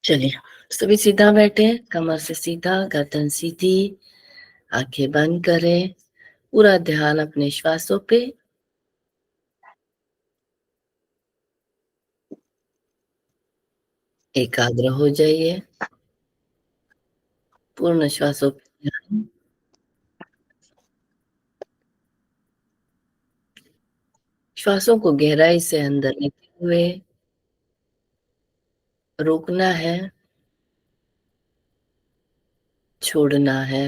चलिए, सभी सीधा बैठे, कमर से सीधा, गर्दन सीधी, आंखें बंद करें, पूरा ध्यान अपने श्वासों पे। एकाग्र हो जाइए, पूर्ण श्वासों पे ध्यान। श्वासों को गहराई से अंदर लेते हुए रोकना है, छोड़ना है,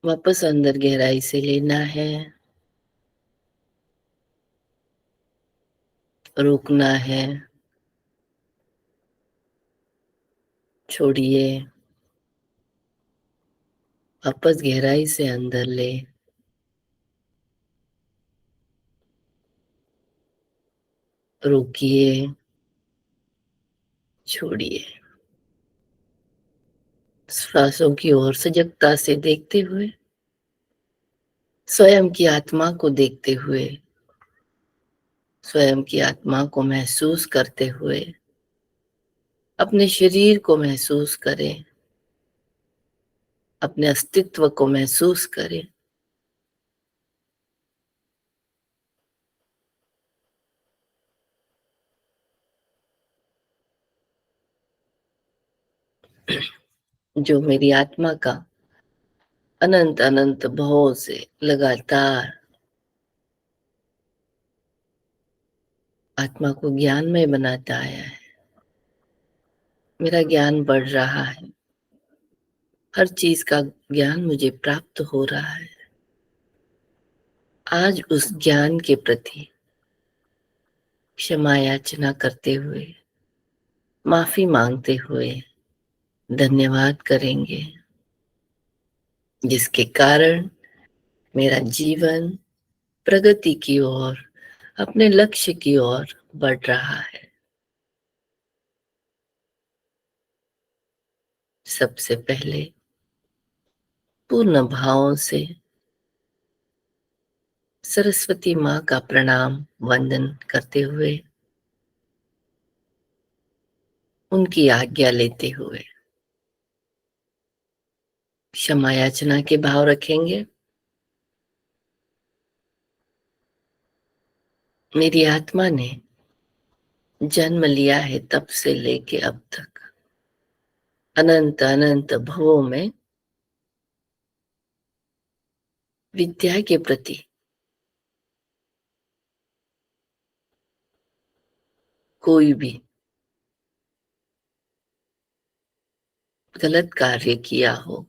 वापस अंदर गहराई से लेना है, रोकना है, छोड़िए, वापस गहराई से अंदर ले, रोकिए, छोड़िए। श्वासों की ओर सजगता से देखते हुए, स्वयं की आत्मा को देखते हुए, स्वयं की आत्मा को महसूस करते हुए अपने शरीर को महसूस करें, अपने अस्तित्व को महसूस करें। जो मेरी आत्मा का अनंत अनंत भाव से लगातार आत्मा को ज्ञानमय बनाता आया है। मेरा ज्ञान बढ़ रहा है, हर चीज का ज्ञान मुझे प्राप्त हो रहा है। आज उस ज्ञान के प्रति क्षमा याचना करते हुए, माफी मांगते हुए धन्यवाद करेंगे, जिसके कारण मेरा जीवन प्रगति की ओर, अपने लक्ष्य की ओर बढ़ रहा है। सबसे पहले पूर्ण भावों से सरस्वती माँ का प्रणाम वंदन करते हुए, उनकी आज्ञा लेते हुए क्षमा याचना के भाव रखेंगे। मेरी आत्मा ने जन्म लिया है तब से लेके अब तक, अनंत अनंत भवों में विद्या के प्रति कोई भी गलत कार्य किया हो,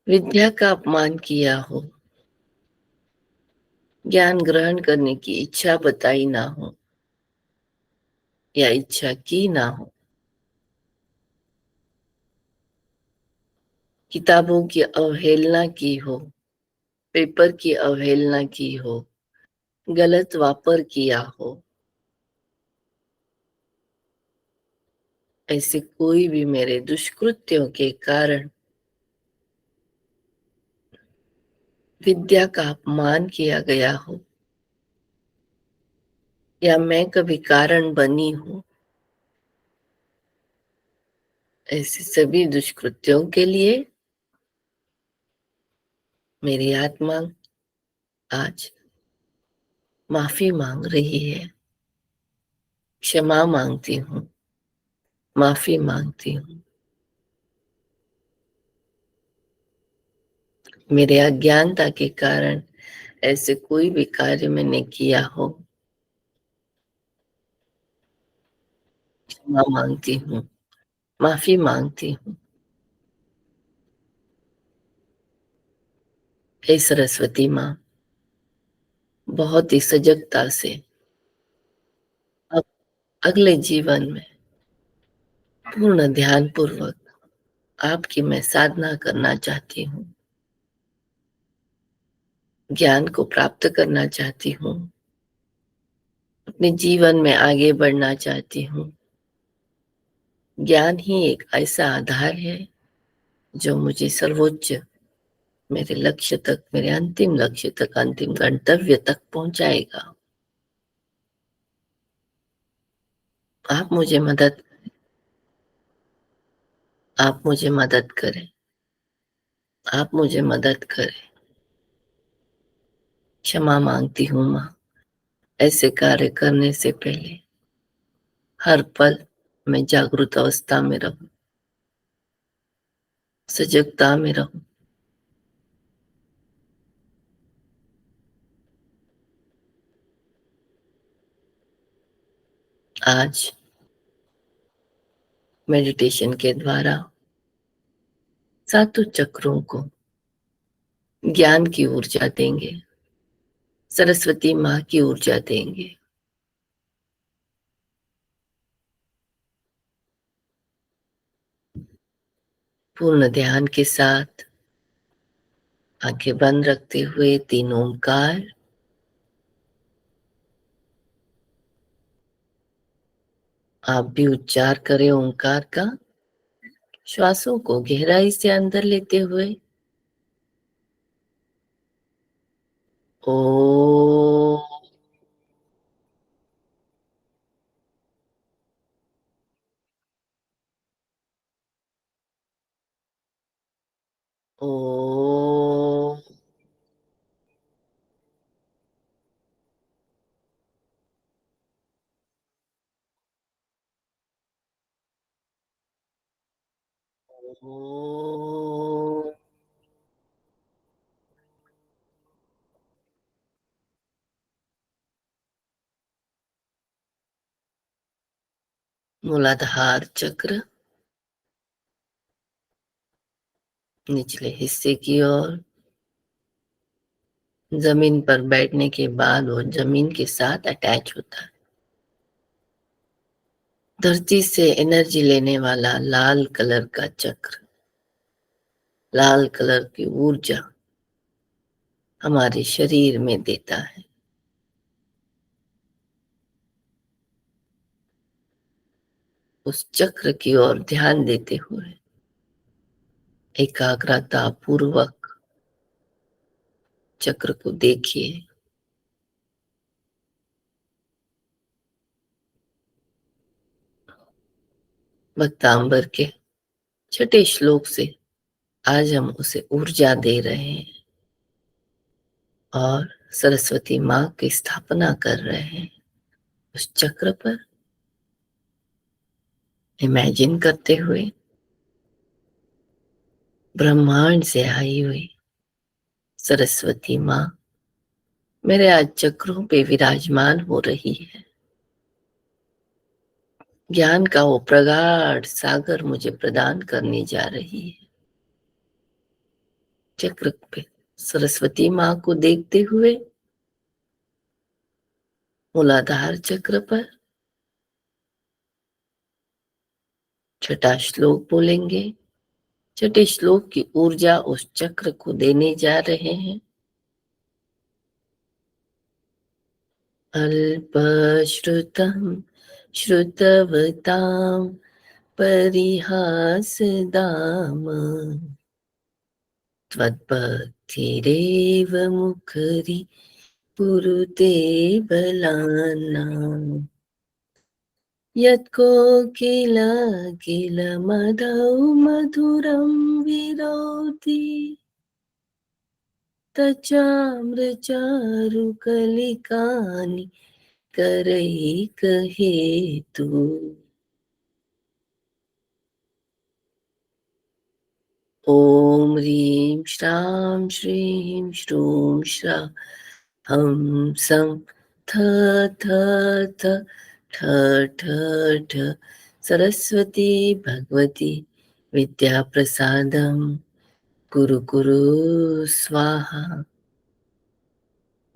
विद्या का अपमान किया हो, ज्ञान ग्रहण करने की इच्छा बताई ना हो या इच्छा की ना हो, किताबों की अवहेलना की हो, पेपर की अवहेलना की हो, गलत वापर किया हो, ऐसे कोई भी मेरे दुष्कृत्यों के कारण विद्या का अपमान किया गया हो या मैं कभी कारण बनी हूं, ऐसे सभी दुष्कृत्यों के लिए मेरी आत्मा आज माफी मांग रही है, क्षमा मांगती हूँ, माफी मांगती हूँ। मेरे अज्ञानता के कारण ऐसे कोई भी कार्य मैंने किया हो, क्षमा मांगती हूँ, माफी मांगती हूँ। हे सरस्वती माँ, बहुत ही सजगता से अब अगले जीवन में पूर्ण ध्यान पूर्वक आपकी मैं साधना करना चाहती हूँ, ज्ञान को प्राप्त करना चाहती हूँ, अपने जीवन में आगे बढ़ना चाहती हूँ। ज्ञान ही एक ऐसा आधार है जो मुझे सर्वोच्च, मेरे लक्ष्य तक, मेरे अंतिम लक्ष्य तक, अंतिम गंतव्य तक पहुंचाएगा। आप मुझे मदद आप मुझे मदद करें। आप मुझे मदद करें। क्षमा मांगती हूँ माँ। ऐसे कार्य करने से पहले हर पल मैं जागरूक अवस्था में रहूं, सजगता में रहूं। आज मेडिटेशन के द्वारा सातों चक्रों को ज्ञान की ऊर्जा देंगे, सरस्वती माँ की ऊर्जा देंगे। पूर्ण ध्यान के साथ आंखें बंद रखते हुए तीन ओंकार। आप भी उच्चार करें ओंकार का। श्वासों को गहराई से अंदर लेते हुए ओ, ओ, ओ। मूलाधार चक्र निचले हिस्से की ओर, जमीन पर बैठने के बाद वो जमीन के साथ अटैच होता है। धरती से एनर्जी लेने वाला लाल कलर का चक्र, लाल कलर की ऊर्जा हमारे शरीर में देता है। उस चक्र की ओर ध्यान देते हुए एकाग्रता पूर्वक चक्र को देखिए। भक्तांबर के छठे श्लोक से आज हम उसे ऊर्जा दे रहे हैं और सरस्वती माँ की स्थापना कर रहे हैं। उस चक्र पर इमेजिन करते हुए ब्रह्मांड से आई हुई सरस्वती माँ मेरे आज चक्रों पे विराजमान हो रही है। ज्ञान का वो प्रगाढ़ सागर मुझे प्रदान करने जा रही है। चक्र पे सरस्वती माँ को देखते हुए मूलाधार चक्र पर छठा श्लोक बोलेंगे। छठे श्लोक की ऊर्जा उस चक्र को देने जा रहे हैं। अल्पश्रुतं श्रुतवतां परिहासदाम त्वद्भक्तिरेव मुखरि पुरुते बलानां यत्कोकिल किल मधौ मधुरं विरोधि तचामृचारुकलिकानि करैकहेतु। ॐ ह्रीं श्रां श्रीं श्रूं श्रा हं सं थ थ थ ठ ठ ठ सरस्वती भगवती विद्या प्रसादं कुरु कुरु स्वाहा।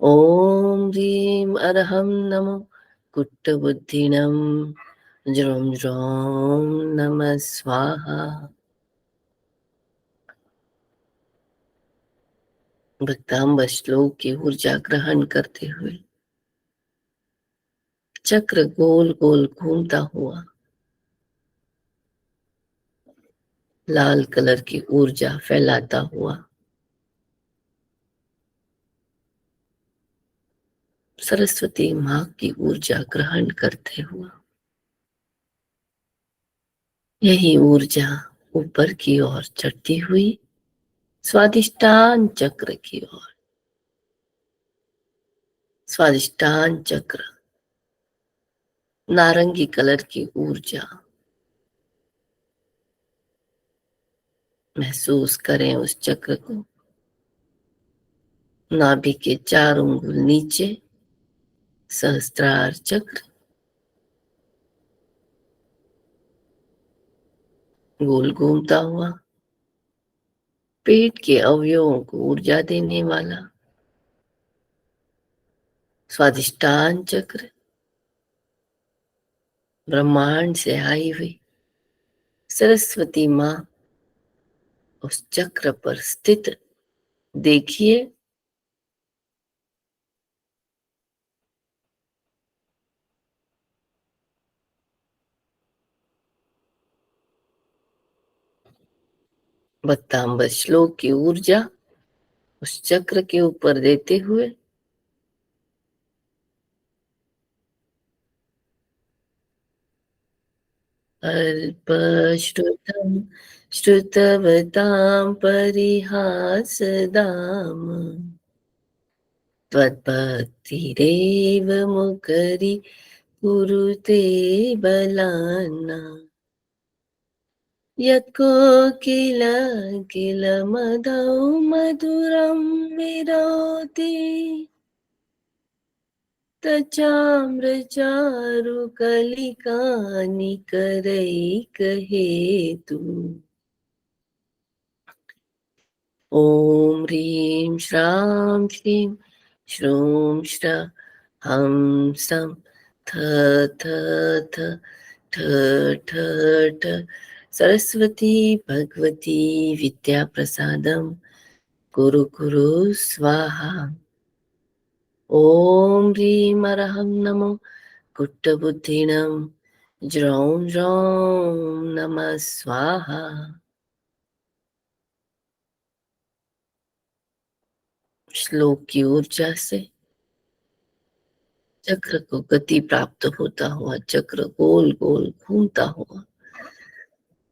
ॐ ह्रीं अरहं नमो कुट्टबुद्धिनं ज्रों ज्रों नमः स्वाहा। भक्तांबर श्लोक की ऊर्जा ग्रहण करते हुए चक्र गोल गोल घूमता हुआ लाल कलर की ऊर्जा फैलाता हुआ सरस्वती माँ की ऊर्जा ग्रहण करते हुआ यही ऊर्जा ऊपर की ओर चढ़ती हुई स्वादिष्टान चक्र की ओर, स्वादिष्टान चक्र, नारंगी कलर की ऊर्जा महसूस करें उस चक्र को। नाभि के 4 अंगुल नीचे सहस्त्रार चक्र गोल घूमता हुआ, पेट के अवयवों को ऊर्जा देने वाला स्वादिष्टान चक्र, ब्रह्मांड से आई हुई सरस्वती माँ उस चक्र पर स्थित देखिए। भक्तांबर श्लोक की ऊर्जा उस चक्र के ऊपर देते हुए अल्पश्रुतं श्रुतवतां परिहासदाम् त्वद्भक्तिरेव मुखरी कुरुते बलाना यत्कोकिल किल मधौ मधुरं विरोधि तचाम्रचारुकलिकानिकरैकहेतु। ॐ ह्रीं श्रां श्रीं श्रूं श्र हं सं थ थ थ ठ ठ ठ सरस्वती भगवती विद्या प्रसादम कुरु कुरु स्वाहा। ॐ ह्रीं अरहं नमो कुट्टबुद्धिनं ज्रौं ज्रौं नमः स्वाहा। श्लोक की ऊर्जा से चक्र को गति प्राप्त होता हुआ चक्र गोल गोल घूमता हुआ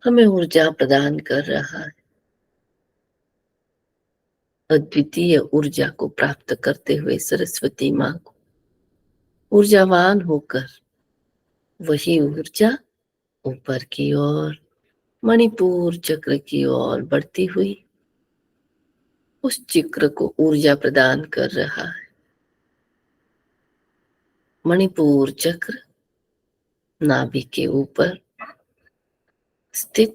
हमें ऊर्जा प्रदान कर रहा है। अद्वितीय ऊर्जा को प्राप्त करते हुए सरस्वती माँ को ऊर्जावान होकर वही ऊर्जा ऊपर की ओर मणिपुर चक्र की ओर बढ़ती हुई उस चक्र को ऊर्जा प्रदान कर रहा है। मणिपुर चक्र नाभि के ऊपर स्थित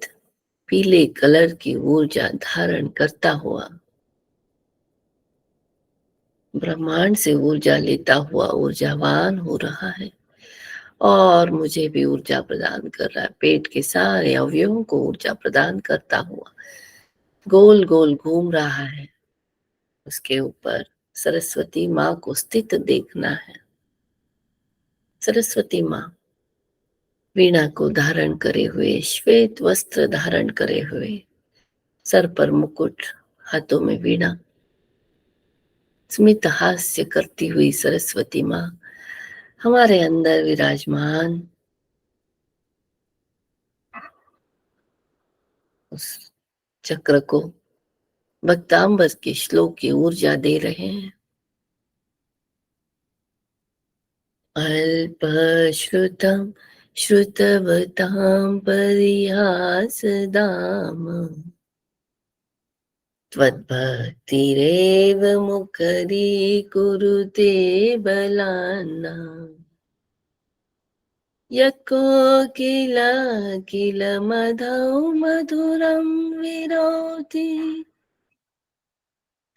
पीले कलर की ऊर्जा धारण करता हुआ ब्रह्मांड से ऊर्जा लेता हुआ ऊर्जावान हो रहा है और मुझे भी ऊर्जा प्रदान कर रहा है। पेट के सारे अवयवों को ऊर्जा प्रदान करता हुआ गोल गोल घूम रहा है। उसके ऊपर सरस्वती माँ को स्थित देखना है। सरस्वती माँ वीणा को धारण करे हुए, श्वेत वस्त्र धारण करे हुए, सर पर मुकुट, हाथों में वीणा, स्मित हास्य करती हुई सरस्वती माँ हमारे अंदर विराजमान उस चक्र को भक्तांबर के श्लोक की ऊर्जा दे रहे हैं। अल्पश्रुतं श्रुतवतां परिहासदाम् त्वद्भक्तिरेव मुखरीकुरुते बलाना यत्कोकिल किल मधौ मधुरं विरोधि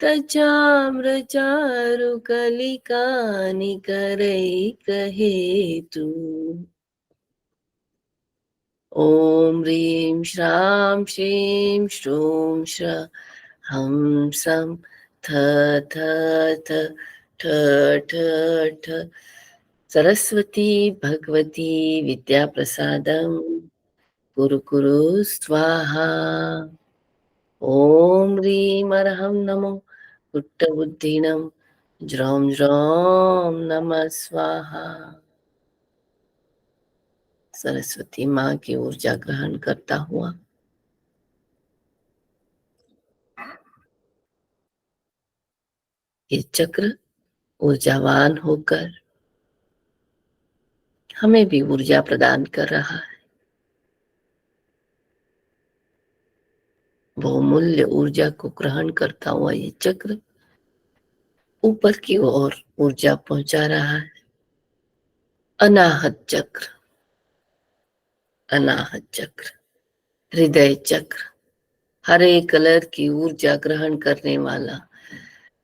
तचाम्रचारुकलिकानिकरैकहेतु। ॐ ह्रीं श्रां श्रीं श्रूं श्र हं सं थ थ थ ठ ठ ठ सरस्वती भगवती विद्या प्रसादम कुरु कुरु स्वाहा। ॐ ह्रीं अरहं नमो कुट्टबुद्धिनं ज्रौं ज्रौं नमः स्वाहा। सरस्वती माँ की ऊर्जा ग्रहण करता हुआ ये चक्र ऊर्जावान होकर हमें भी ऊर्जा प्रदान कर रहा है। बहुमूल्य ऊर्जा को ग्रहण करता हुआ ये चक्र ऊपर की ओर ऊर्जा पहुंचा रहा है। अनाहत चक्र, अनाहत चक्र, हृदय चक्र, हरे कलर की ऊर्जा ग्रहण करने वाला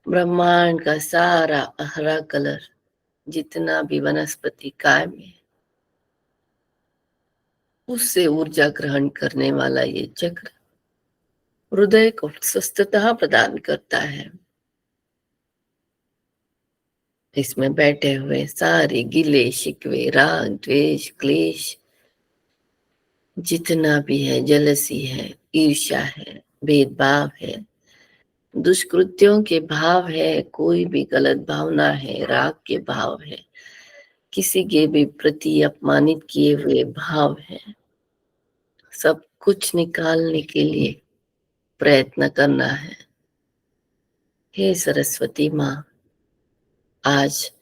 ब्रह्मांड का सारा हरा कलर, जितना भी वनस्पति काय में उससे ऊर्जा ग्रहण करने वाला ये चक्र हृदय को स्वस्थता प्रदान करता है। इसमें बैठे हुए सारे गिले शिकवे, राग, द्वेष, क्लेश, जितना भी है, जलसी है, ईर्ष्या है, भेदभाव है, दुष्कृत्यों के भाव है, कोई भी गलत भावना है, राग के भाव है, किसी के भी प्रति अपमानित किए हुए भाव है, सब कुछ निकालने के लिए प्रयत्न करना है। हे सरस्वती माँ, आज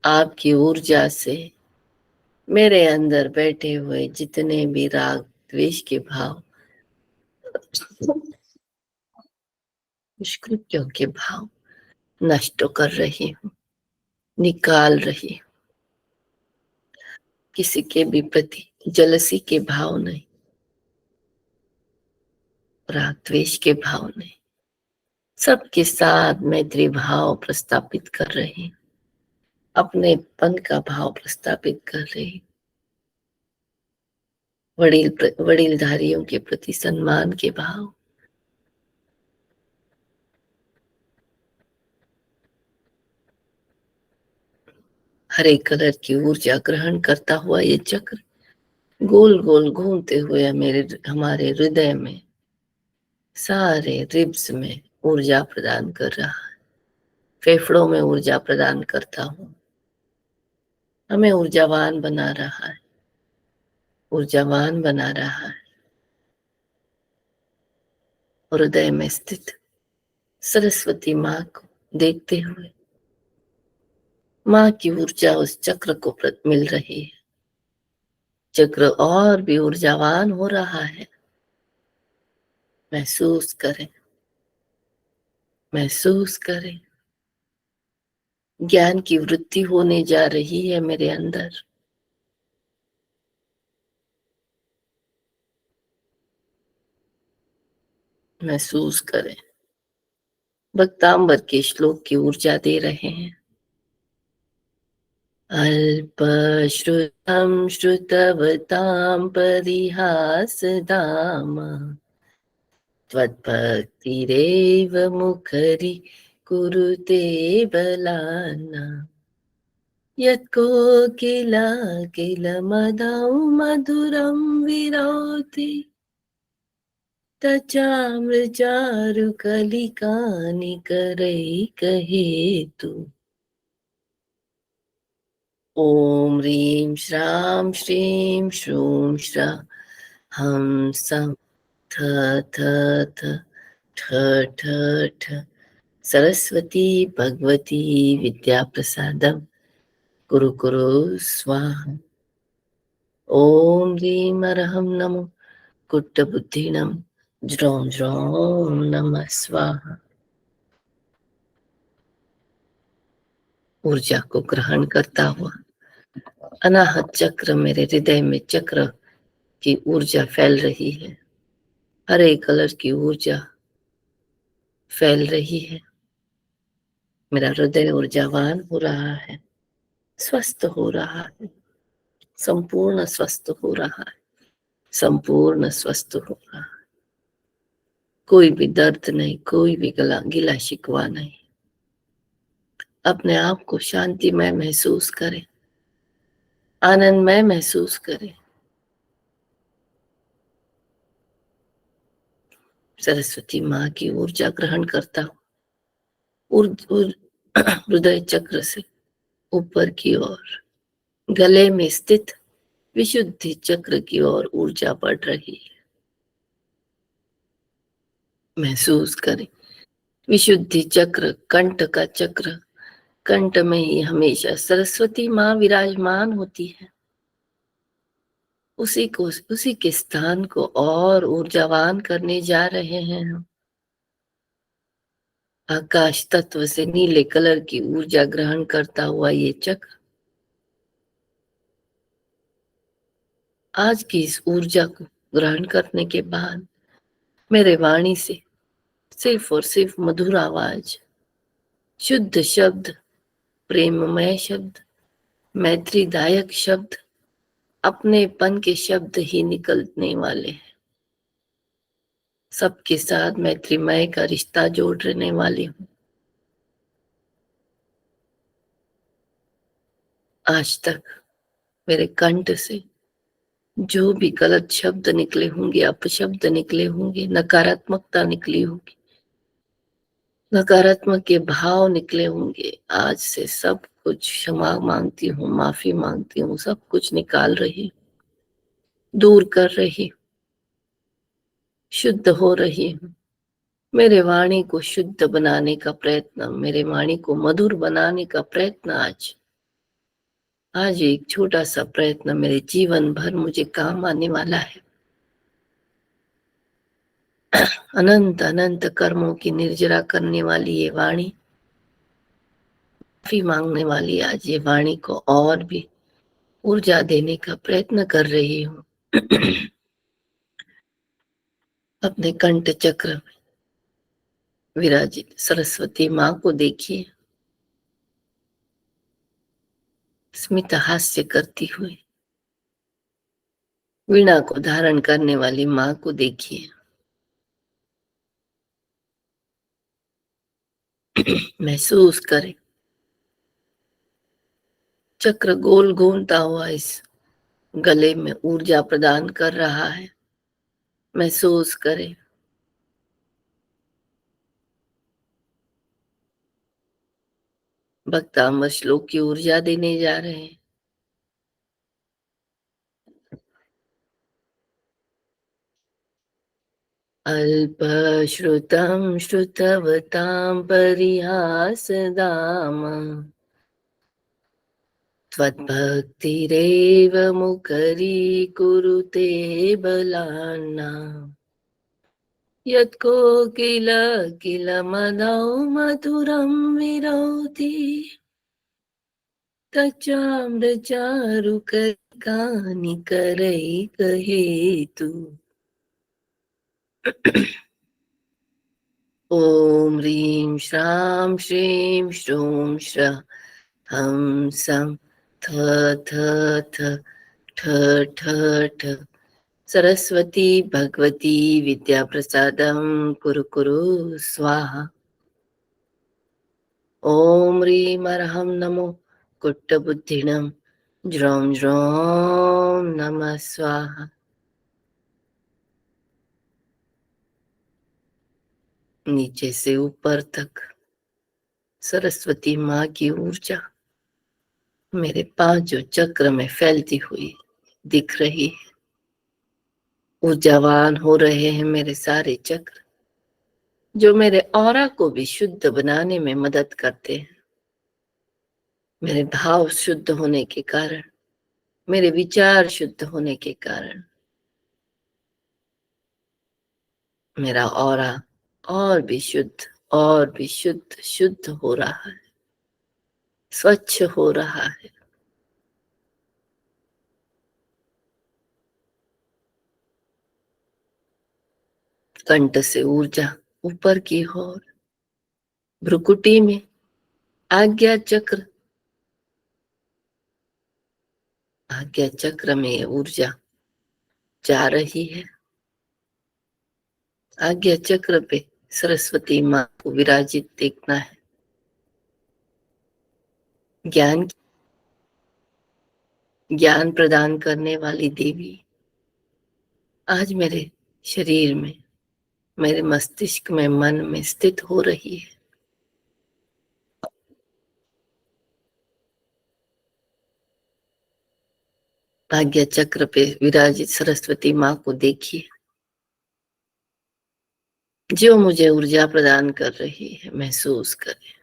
आपकी ऊर्जा से मेरे अंदर बैठे हुए जितने भी राग द्वेष के भाव, दुष्कृत्यों के भाव नष्ट कर रही हूँ, निकाल रही हूँ। किसी के भी प्रति जलसी के भाव नहीं, राग द्वेष के भाव नहीं, सबके साथ मैत्री भाव प्रस्थापित कर रही हूँ, अपनेपन का भाव प्रस्थापित कर रही हूँ, वडीलधारियों के प्रति सम्मान के भाव, हरे कलर की ऊर्जा ग्रहण करता हुआ ये चक्र गोल गोल घूमते हुए हमारे हृदय में, सारे रिब्स में ऊर्जा प्रदान कर रहा है। फेफड़ों में ऊर्जा प्रदान करता हूँ, हमें ऊर्जावान बना रहा है, ऊर्जावान बना रहा है। हृदय में स्थित सरस्वती माँ को देखते हुए माँ की ऊर्जा उस चक्र को मिल रही है। चक्र और भी ऊर्जावान हो रहा है। महसूस करें, महसूस करें, ज्ञान की वृद्धि होने जा रही है मेरे अंदर। महसूस करें, भक्तांबर के श्लोक की ऊर्जा दे रहे हैं। अल्पश्रुतं श्रुतवतां परिहासदाम त्वद्भक्तिरेव मुखरि कुरुते बलाना यत्कोकिलाकिलमदौ मधुरं विरोधि तचामृचारुकलिकानिकरैकहेतु। ॐ ह्रीं श्रां श्रीं श्रूं श्रा हं सं थ थ थ ठ ठ ठ सरस्वती भगवती विद्या प्रसादम कुरु कुरु स्वाहा। ॐ ह्रीं अरहं नमो कुट्टबुद्धिनं ज्रौं ज्रौं नमः स्वाहा। ऊर्जा को ग्रहण करता हुआ अनाहत चक्र मेरे हृदय में चक्र की ऊर्जा फैल रही है। हरे कलर की ऊर्जा फैल रही है। मेरा हृदय ऊर्जावान हो रहा है, स्वस्थ हो रहा है, संपूर्ण स्वस्थ हो रहा है, संपूर्ण स्वस्थ हो रहा है। कोई भी दर्द नहीं, कोई भी गिला शिकवा नहीं। अपने आप को शांतिमय महसूस करें, आनंदमय महसूस करें। सरस्वती माँ की ऊर्जा ग्रहण करता हूँ हृदय चक्र से ऊपर की ओर गले में स्थित विशुद्धि चक्र की ओर ऊर्जा बढ़ रही है। महसूस करें, विशुद्धि चक्र, कंठ का चक्र, कंठ में ही हमेशा सरस्वती माँ विराजमान होती है। उसी के स्थान को और ऊर्जावान करने जा रहे हैं हम। आकाश तत्व से नीले कलर की ऊर्जा ग्रहण करता हुआ ये चक्र आज की इस ऊर्जा को ग्रहण करने के बाद मेरे वाणी से सिर्फ और सिर्फ मधुर आवाज, शुद्ध शब्द, प्रेममय शब्द, मैत्रीदायक शब्द, अपनेपन के शब्द ही निकलने वाले हैं। सबके साथ मैत्रीमय का रिश्ता जोड़ने वाली हूँ। आज तक मेरे कंठ से जो भी गलत शब्द निकले होंगे, अपशब्द निकले होंगे, नकारात्मकता निकली होगी, नकारात्मक के भाव निकले होंगे, आज से सब कुछ क्षमा मांगती हूँ, माफी मांगती हूँ, सब कुछ निकाल रही, दूर कर रही, शुद्ध हो रही हूँ। मेरे वाणी को शुद्ध बनाने का प्रयत्न, मेरे वाणी को मधुर बनाने का प्रयत्न आज एक छोटा सा प्रयत्न मेरे जीवन भर मुझे काम आने वाला है। अनंत अनंत कर्मों की निर्जरा करने वाली ये वाणी, माफी मांगने वाली आज ये वाणी को और भी ऊर्जा देने का प्रयत्न कर रही हूँ। अपने कंठ चक्र में विराजित सरस्वती माँ को देखिए, स्मित हास्य करती हुई वीणा को धारण करने वाली माँ को देखिए। महसूस करें, चक्र गोल घूमता हुआ इस गले में ऊर्जा प्रदान कर रहा है। महसूस करें, भक्तामर श्लोक की ऊर्जा देने जा रहे हैं। अल्पश्रुतं श्रुतवतां परिहासदाम त्वद्भक्तिरेव मुखरीकुरुते बलान्ना यत्कोकिल किल मदौ मधुरं विरोधि तच्चामृचारुकैकानि करैकहेतु। ॐ ह्रीं श्रां श्रीं श्रूं श्रः हं सं थ थ थ ठ ठ ठ सरस्वती भगवती विद्या प्रसादं कुरु कुरु स्वाहा। ॐ ह्रीं अर्हं नमो कुट्टबुद्धिनं ज्रौं ज्रौं नमः स्वाहा। नीचे से ऊपर तक सरस्वती माँ की ऊर्जा मेरे पांचों चक्र में फैलती हुई दिख रही है। ऊर्जावान हो रहे हैं मेरे सारे चक्र, जो मेरे ऑरा को भी शुद्ध बनाने में मदद करते हैं। मेरे भाव शुद्ध होने के कारण, मेरे विचार शुद्ध होने के कारण मेरा ऑरा और भी शुद्ध, और भी शुद्ध शुद्ध हो रहा है, स्वच्छ हो रहा है। कंठ से ऊर्जा ऊपर की ओर, भ्रुकुटी में आज्ञा चक्र, आज्ञा चक्र में ये ऊर्जा जा रही है। आज्ञा चक्र पे सरस्वती माँ को विराजित देखना है। ज्ञान प्रदान करने वाली देवी आज मेरे शरीर में, मेरे मस्तिष्क में, मन में स्थित हो रही है। भाग्य चक्र पे विराजित सरस्वती माँ को देखिए, जो मुझे ऊर्जा प्रदान कर रही है, महसूस करें।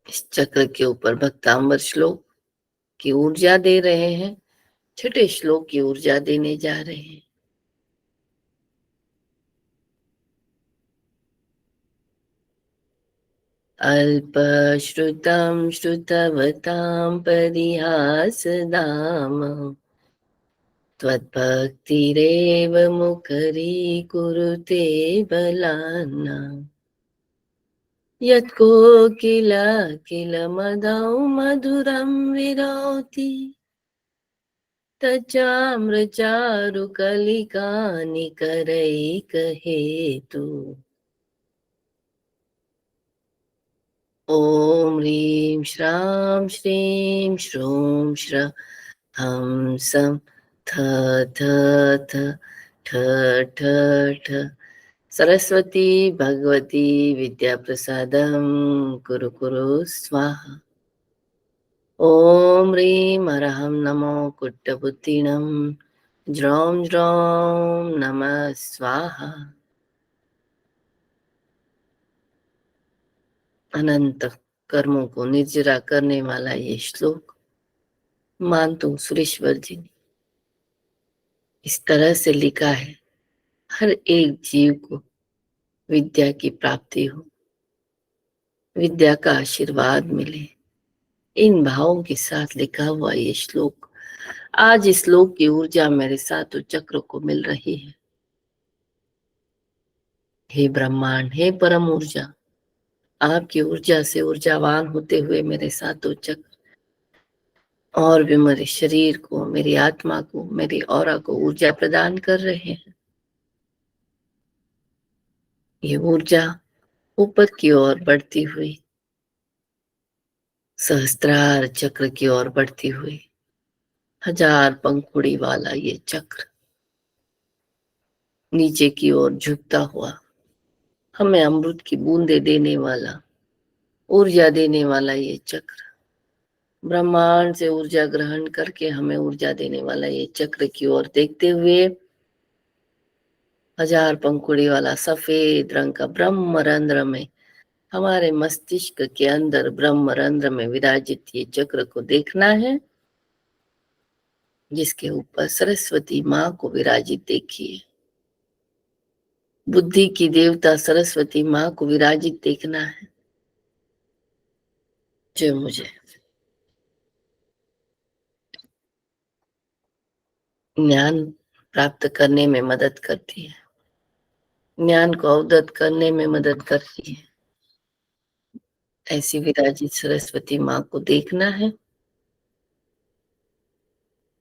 इस चक्र के ऊपर भक्तांबर श्लोक की ऊर्जा दे रहे हैं, छठे श्लोक की ऊर्जा देने जा रहे हैं। अल्पश्रुतं श्रुतवतां परिहासदाम त्वद्भक्तिरेव मुखरीकुरुते बलान् यत्को किल किल मदौ मधुरं विरोति तच्चामृचारुकलिकानिकरैकहेतु। ॐ ह्रीं श्रां श्रीं श्रूं श्र हंसं थ थ थ ठ ठ ठ सरस्वती भगवती विद्या प्रसादं कुरु कुरु स्वाहा। ॐ ह्रीं अरहं नमो कुट्टबुद्धिनं ज्रौं ज्रौं नमः स्वाहा। अनंत कर्मों को निर्जरा करने वाला ये श्लोक मानतू सुरेश्वर जी ने इस तरह से लिखा है, हर एक जीव को विद्या की प्राप्ति हो, विद्या का आशीर्वाद मिले। इन भावों के साथ लिखा हुआ ये श्लोक, आज इस श्लोक की ऊर्जा मेरे सातों चक्र को मिल रही है। हे ब्रह्मांड, हे परम ऊर्जा, आपकी ऊर्जा से ऊर्जावान होते हुए मेरे सातों चक्र और भी मेरे शरीर को, मेरी आत्मा को, मेरी ऑरा को ऊर्जा प्रदान कर रहे हैं। ये ऊर्जा ऊपर की ओर बढ़ती हुई, सहस्त्रार चक्र की ओर बढ़ती हुई, हजार पंखुड़ी वाला ये चक्र नीचे की ओर झुकता हुआ, हमें अमृत की बूंदे देने वाला, ऊर्जा देने वाला ये चक्र, ब्रह्मांड से ऊर्जा ग्रहण करके हमें ऊर्जा देने वाला ये चक्र की ओर देखते हुए, हजार पंखुड़ी वाला सफेद रंग का ब्रह्मरंध्र में, हमारे मस्तिष्क के अंदर ब्रह्मरंध्र में विराजित ये चक्र को देखना है, जिसके ऊपर सरस्वती माँ को विराजित देखिए। बुद्धि की देवता सरस्वती माँ को विराजित देखना है, जो मुझे ज्ञान प्राप्त करने में मदद करती है, ज्ञान को अवगत करने में मदद करती है। ऐसी विराजित सरस्वती माँ को देखना है,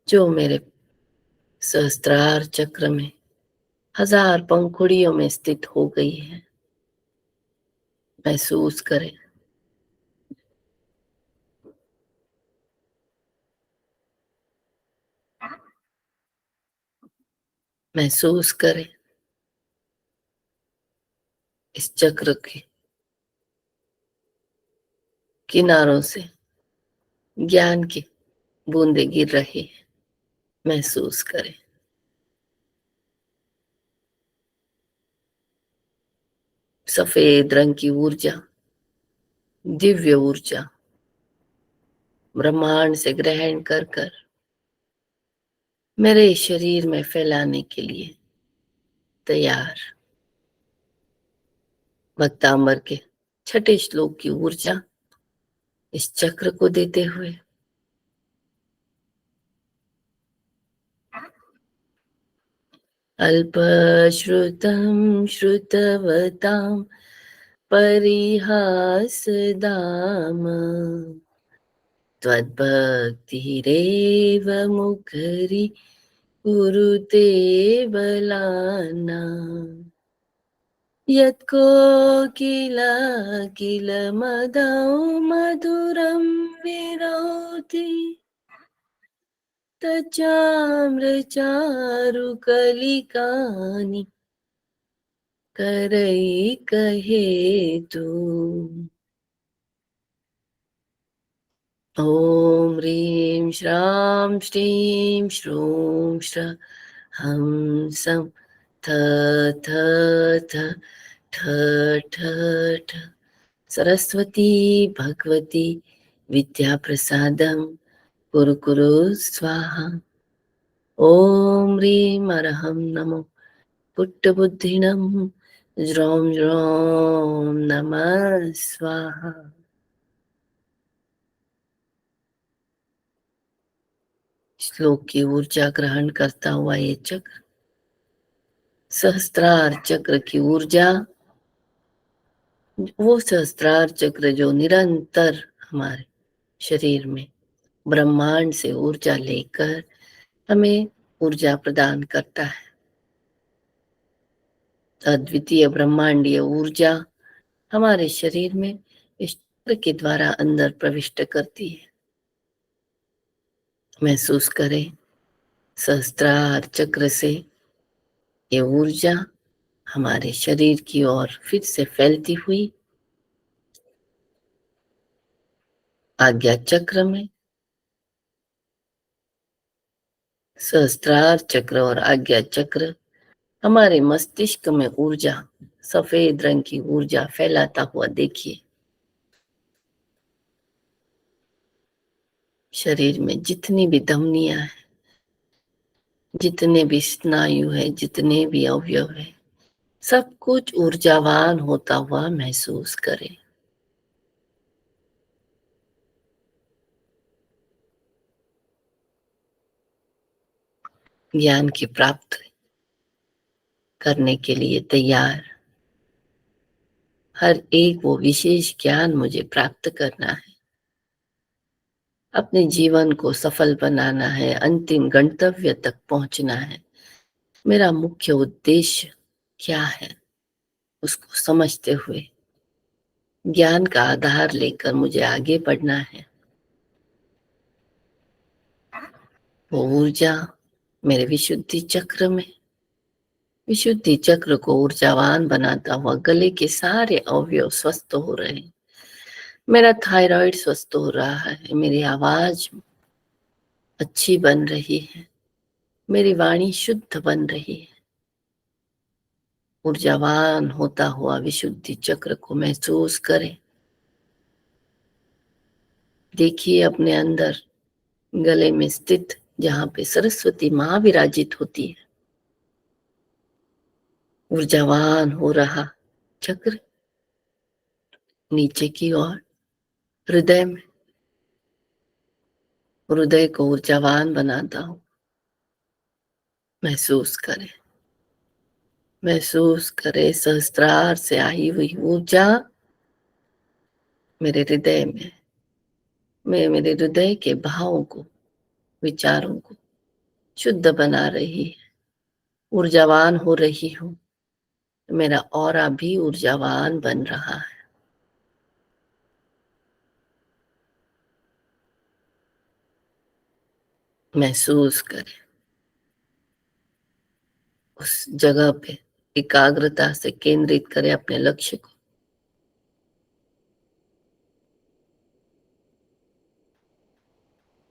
जो मेरे सहस्त्रार चक्र में हजार पंखुड़ियों में स्थित हो गई है। महसूस करें, महसूस करें इस चक्र के किनारों से ज्ञान की बूंदे गिर रही है। महसूस करें, सफेद रंग की ऊर्जा, दिव्य ऊर्जा ब्रह्मांड से ग्रहण कर कर मेरे शरीर में फैलाने के लिए तैयार। भक्तांबर के छठे श्लोक की ऊर्जा इस चक्र को देते हुए, अल्पश्रुतं श्रुतवतां परिहासदाम त्वद्भक्तिरेव मुखरी कुरुते बलाना यत्को किल किल मदौ मधुरं विरोधि तच्चाम्रचारुकलिकानि करैकहेतु। ॐ ह्रीं श्रां श्रीं श्रूं श्र हंसं थ थ थ ठ ठ ठ सरस्वती भगवती विद्याप्रसादं कुरु कुरु स्वाहा। ॐ ह्रीं अरहं नमो पुट्टबुद्धिनं ज्रौं ज्रौं नमः स्वाहा। श्लोक की ऊर्जा ग्रहण करता हुआ ये चक्र, सहस्त्रार चक्र की ऊर्जा, वो सहस्त्रार चक्र जो निरंतर हमारे शरीर में ब्रह्मांड से ऊर्जा लेकर हमें ऊर्जा प्रदान करता है। अद्वितीय ब्रह्मांडीय ऊर्जा हमारे शरीर में इस चक्र के द्वारा अंदर प्रविष्ट करती है। महसूस करें सहस्त्रार चक्र से ये ऊर्जा हमारे शरीर की ओर फिर से फैलती हुई आज्ञा चक्र में, सहस्त्रार चक्र और आज्ञा चक्र हमारे मस्तिष्क में ऊर्जा, सफेद रंग की ऊर्जा फैलाता हुआ देखिए। शरीर में जितनी भी धमनियां हैं, जितने भी स्नायु है, जितने भी अवयव है, सब कुछ ऊर्जावान होता हुआ महसूस करें। ज्ञान की प्राप्त करने के लिए तैयार, हर एक वो विशेष ज्ञान मुझे प्राप्त करना है, अपने जीवन को सफल बनाना है, अंतिम गंतव्य तक पहुंचना है। मेरा मुख्य उद्देश्य क्या है, उसको समझते हुए ज्ञान का आधार लेकर मुझे आगे बढ़ना है। वो ऊर्जा मेरे विशुद्धि चक्र में, विशुद्धि चक्र को ऊर्जावान बनाता हुआ गले के सारे अवयव स्वस्थ हो रहे हैं। मेरा थायराइड स्वस्थ हो रहा है, मेरी आवाज अच्छी बन रही है, मेरी वाणी शुद्ध बन रही है। ऊर्जावान होता हुआ विशुद्धि चक्र को महसूस करें। देखिए अपने अंदर गले में स्थित जहां पे सरस्वती मां विराजित होती है, ऊर्जावान हो रहा चक्र नीचे की ओर हृदय में, हृदय को ऊर्जावान बनाता हूं। महसूस करें, महसूस करें सहस्त्रार से आई हुई ऊर्जा मेरे हृदय में, मैं मेरे हृदय के भावों को, विचारों को शुद्ध बना रही है, ऊर्जावान हो रही हूँ। मेरा ऑरा भी ऊर्जावान बन रहा है। महसूस करें, उस जगह पे एकाग्रता से केंद्रित करें अपने लक्ष्य को।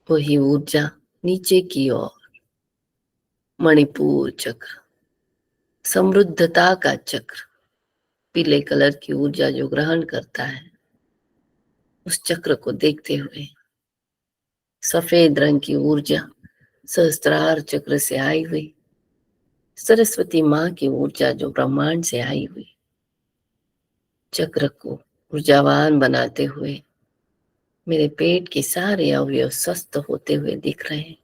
वही ऊर्जा नीचे की ओर मणिपुर चक्र, समृद्धता का चक्र, पीले कलर की ऊर्जा जो ग्रहण करता है, उस चक्र को देखते हुए सफेद रंग की ऊर्जा सहस्त्रार चक्र से आई हुई, सरस्वती मां की ऊर्जा जो ब्रह्मांड से आई हुई, चक्र को ऊर्जावान बनाते हुए मेरे पेट के सारे अवयव स्वस्थ होते हुए दिख रहे हैं।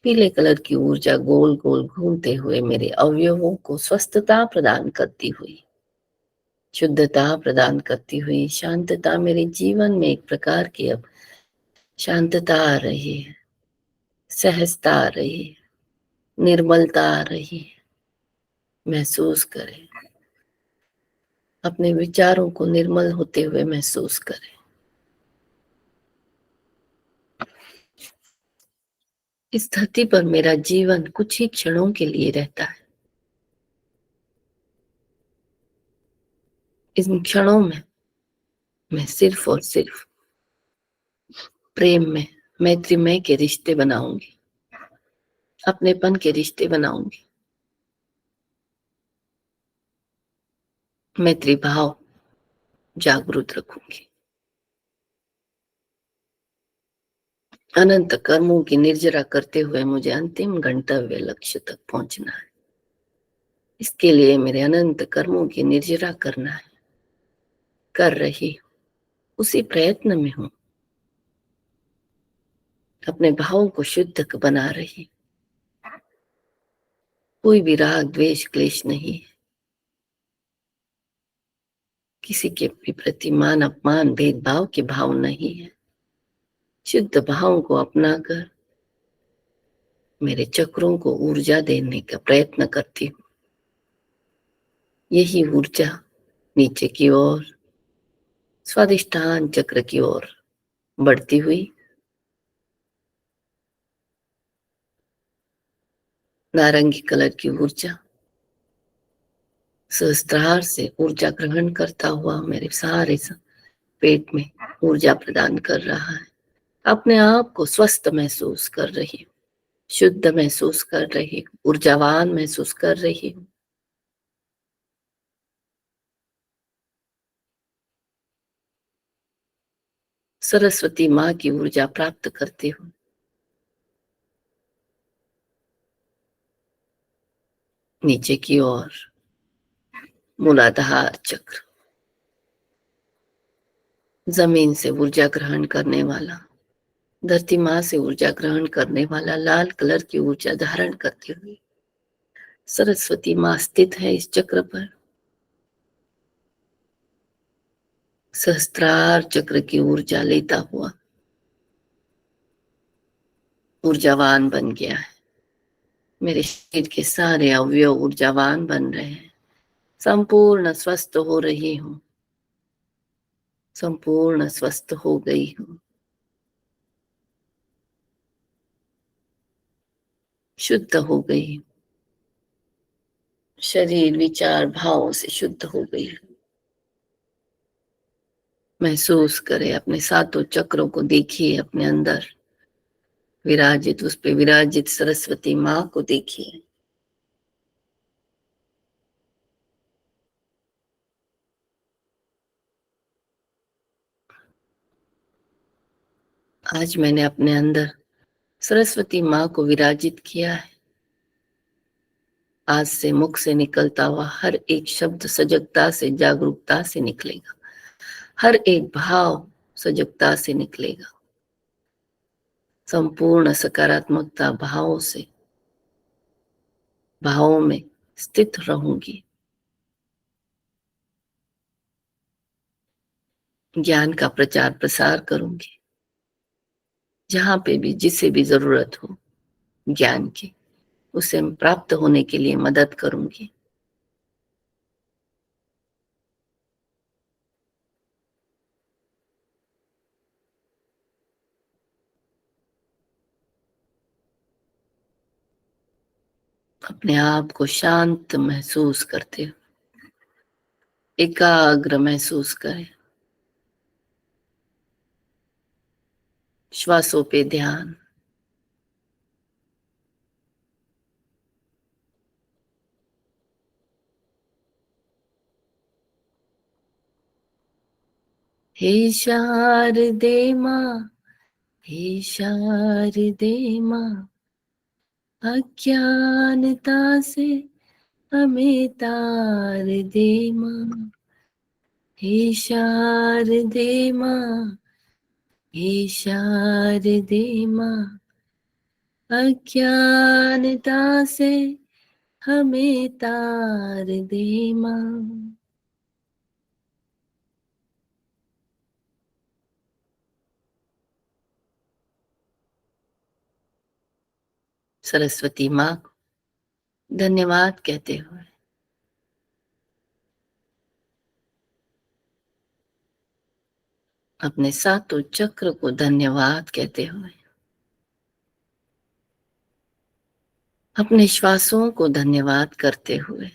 पीले कलर की ऊर्जा गोल गोल घूमते हुए मेरे अवयवों को स्वस्थता प्रदान करती हुई, शुद्धता प्रदान करती हुई, शांतता मेरे जीवन में एक प्रकार की अब शांतता आ रही है, सहजता आ रही है, निर्मलता आ रही है। महसूस करें, अपने विचारों को निर्मल होते हुए महसूस करें। इस धरती पर मेरा जीवन कुछ ही क्षणों के लिए रहता है। इन क्षणों में मैं सिर्फ और सिर्फ प्रेम में, मैत्रीमय के रिश्ते बनाऊंगी, अपनेपन के रिश्ते बनाऊंगी, मैत्री भाव जागृत रखूंगी। अनंत कर्मों की निर्जरा करते हुए मुझे अंतिम गंतव्य लक्ष्य तक पहुंचना है। इसके लिए मेरे अनंत कर्मों की निर्जरा करना है, कर रही हूं, उसी प्रयत्न में हूं। अपने भावों को शुद्ध बना रही, कोई भी राग द्वेष क्लेश नहीं है, किसी के भी प्रति मान अपमान भेदभाव के भाव नहीं है। शुद्ध भावों को अपनाकर मेरे चक्रों को ऊर्जा देने का प्रयत्न करती हूँ। यही ऊर्जा नीचे की ओर स्वादिष्टान चक्र की ओर बढ़ती हुई नारंगी कलर की ऊर्जा सहस्त्रार से ऊर्जा ग्रहण करता हुआ मेरे सारे पेट में ऊर्जा प्रदान कर रहा है। अपने आप को स्वस्थ महसूस कर रही हूँ, शुद्ध महसूस कर रही हूँ, ऊर्जावान महसूस कर रही हूँ। सरस्वती माँ की ऊर्जा प्राप्त करती हूँ। नीचे की ओर मूलाधार चक्र, जमीन से ऊर्जा ग्रहण करने वाला, धरती माँ से ऊर्जा ग्रहण करने वाला लाल कलर की ऊर्जा धारण करती हुई सरस्वती माँ स्थित है इस चक्र पर। सहस्त्रार चक्र की ऊर्जा लेता हुआ ऊर्जावान बन गया है। मेरे शरीर के सारे अवयव ऊर्जावान बन रहे हैं। संपूर्ण स्वस्थ हो रही हूँ, संपूर्ण स्वस्थ हो गई हूँ, शुद्ध हो गई हूँ। शरीर विचार भावों से शुद्ध हो गई हूँ। महसूस करें, अपने सातों चक्रों को देखिए, अपने अंदर विराजित, उस पे विराजित सरस्वती माँ को देखिए। आज मैंने अपने अंदर सरस्वती माँ को विराजित किया है। आज से मुख से निकलता हुआ हर एक शब्द सजगता से, जागरूकता से निकलेगा। हर एक भाव सजगता से निकलेगा। संपूर्ण सकारात्मकता भावों से, भावों में स्थित रहूंगी। ज्ञान का प्रचार प्रसार करूंगी। जहां पे भी जिसे भी जरूरत हो ज्ञान की, उसे प्राप्त होने के लिए मदद करूंगी। अपने आप को शांत महसूस करते हो, एकाग्र महसूस करें। श्वासों पे ध्यान। हे शारदे माँ, हे शारदे माँ, अज्ञानता से हमें तार दे माँ। हे शारदे माँ, हे शारदे माँ, अज्ञानता से हमें तार दे माँ। सरस्वती माँ को धन्यवाद कहते हुए, अपने सातों चक्र को धन्यवाद कहते हुए, अपने श्वासों को धन्यवाद करते हुए,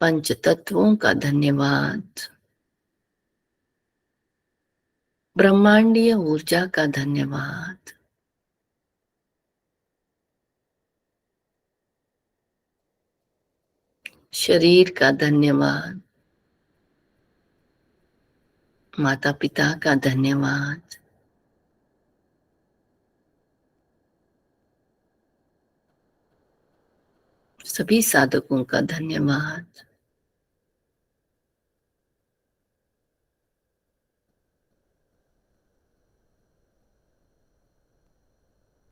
पंच तत्वों का धन्यवाद, ब्रह्मांडीय ऊर्जा का धन्यवाद। शरीर का धन्यवाद। माता पिता का धन्यवाद। सभी साधकों का धन्यवाद।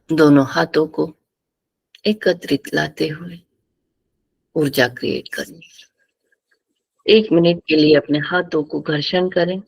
दोनों हाथों को एकत्रित लाते हुए ऊर्जा क्रिएट करें। 1 मिनट के लिए अपने हाथों को घर्षण करें।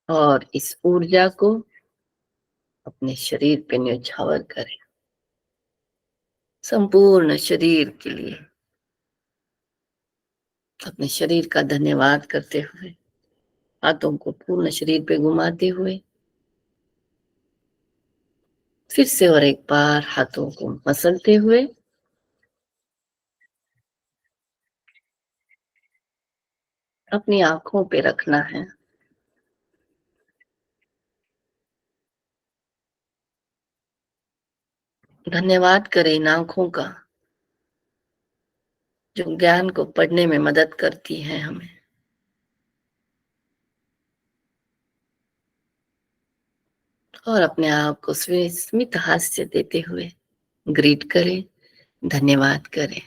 और इस ऊर्जा को अपने शरीर पे न्यौछावर करें। संपूर्ण शरीर के लिए अपने शरीर का धन्यवाद करते हुए हाथों को पूर्ण शरीर पे घुमाते हुए फिर से और एक बार हाथों को मसलते हुए अपनी आंखों पे रखना है। धन्यवाद करें इन आंखों का जो ज्ञान को पढ़ने में मदद करती है हमें। और अपने आप को स्मित हास्य देते हुए ग्रीट करें, धन्यवाद करें।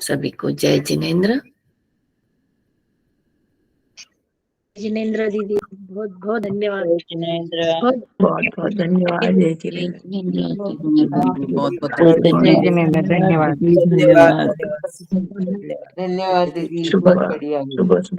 सभी को जय जिनेंद्र। जिनेंद्र दीदी बहुत बहुत धन्यवाद। जिनेंद्र बहुत बहुत धन्यवाद। जय जिनेंद्र। बहुत धन्यवाद। धन्यवाद दीदी, बहुत बढ़िया। शुभ